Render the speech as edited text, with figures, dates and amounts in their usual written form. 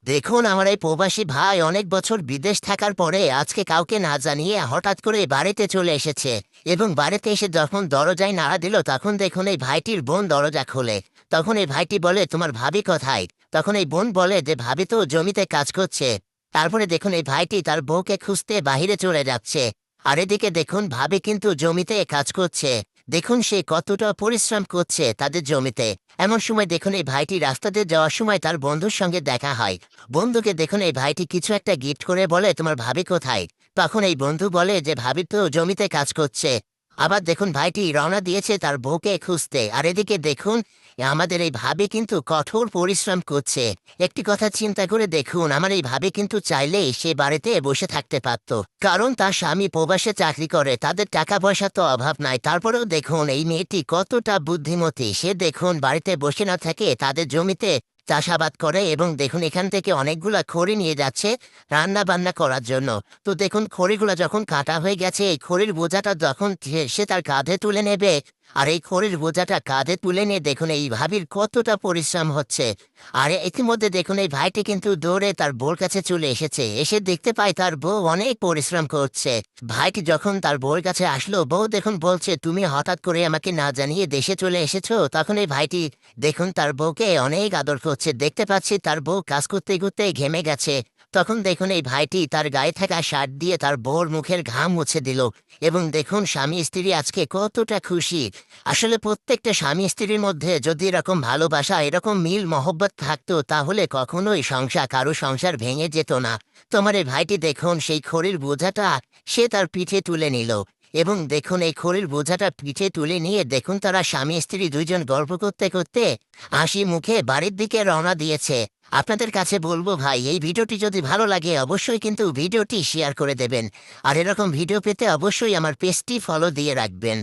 দেখুন, আমার এই প্রবাসী ভাই অনেক বছর বিদেশ থাকার পরে আজকে কাউকে না জানিয়ে হঠাৎ করে বাড়িতে চলে এসেছে। এবং বাড়িতে এসে যখন দরজায় নাড়া দিল তখন দেখুন এই ভাইটির বোন দরজা খোলে। তখন এই ভাইটি বলে, তোমার ভাবি কোথায়? তখন এই বোন বলে যে ভাবি তো জমিতে কাজ করছে। তারপরে দেখুন এই ভাইটি তার বউকে খুঁজতে বাহিরে চলে যাচ্ছে। আর এদিকে দেখুন ভাবি কিন্তু জমিতে কাজ করছে। দেখুন সে কতটা পরিশ্রম করছে তাদের জমিতে। এমন সময় দেখুন এই ভাইটি রাস্তা দিয়ে যাওয়ার সময় তার বন্ধুর সঙ্গে দেখা হয়। বন্ধুকে দেখুন এই ভাইটি কিছু একটা গিফট করে বলে, তোমার ভাবি কোথায়? তখন এই বন্ধু বলে যে ভাবি তো জমিতে কাজ করছে। আবার দেখুন ভাইটি রওনা দিয়েছে তার বউকে খুঁজতে। আর এদিকে দেখুন আমাদের এই ভাবি কিন্তু কঠোর পরিশ্রম করছে। একটি কথা চিন্তা করে দেখুন, আমার এই ভাবি কিন্তু চাইলেই সে বাড়িতে বসে থাকতে পারত, কারণ তার স্বামী প্রবাসে চাকরি করে, তাদের টাকা পয়সা তো অভাব নাই। তারপরেও দেখুন এই মেয়েটি কতটা বুদ্ধিমতী, সে দেখুন বাড়িতে বসে না থাকে তাদের জমিতে চাষাবাদ করে এবং দেখুন এখান থেকে অনেকগুলা খড়ি নিয়ে যাচ্ছে রান্না বান্না করার জন্য। তো দেখুন খড়িগুলো যখন কাটা হয়ে গেছে, এই খড়ির বোঝাটা যখন সে তার কাঁধে তুলে নেবে, আর এই খড়ির বোঝাটা কাঁধে তুলে নিয়ে দেখুন এই ভাবির কতটা পরিশ্রম হচ্ছে। আর ইতিমধ্যে দেখুন এই ভাইটি কিন্তু দৌড়ে তার বউর কাছে চলে এসেছে, এসে দেখতে পায় তার বউ অনেক পরিশ্রম করছে। ভাইটি যখন তার বউর কাছে আসলো, বউ দেখুন বলছে, তুমি হঠাৎ করে আমাকে না জানিয়ে দেশে চলে এসেছো। তখন এই ভাইটি দেখুন তার বউকে অনেক আদর করছে, দেখতে পাচ্ছি তার বউ কাজ করতে করতে ঘেমে গেছে। তখন দেখুন এই ভাইটি তার গায়ে থাকা শার্ট দিয়ে তার বউর মুখের ঘাম মুছে দিল। এবং দেখুন স্বামী স্ত্রী আজকে কতটা খুশি। আসলে প্রত্যেকটা স্বামী স্ত্রীর মধ্যে যদি এরকম ভালোবাসা, এরকম মিল মহব্বত থাকতো, তাহলে কখনোই কারো সংসার ভেঙে যেত না। তোমার এই ভাইটি দেখুন সেই খড়ির বোঝাটা সে তার পিঠে তুলে নিল। এবং দেখুন এই খড়ির বোঝাটা পিঠে তুলে নিয়ে দেখুন তারা স্বামী স্ত্রী দুইজন গল্প করতে করতে হাসি মুখে বাড়ির দিকে রওনা দিয়েছে। আপনাদের কাছে বলবো ভাই, এই ভিডিওটি যদি ভালো লাগে অবশ্যই কিন্তু ভিডিওটি শেয়ার করে দেবেন। আর এরকম ভিডিও পেতে অবশ্যই আমার পেজটি ফলো দিয়ে রাখবেন।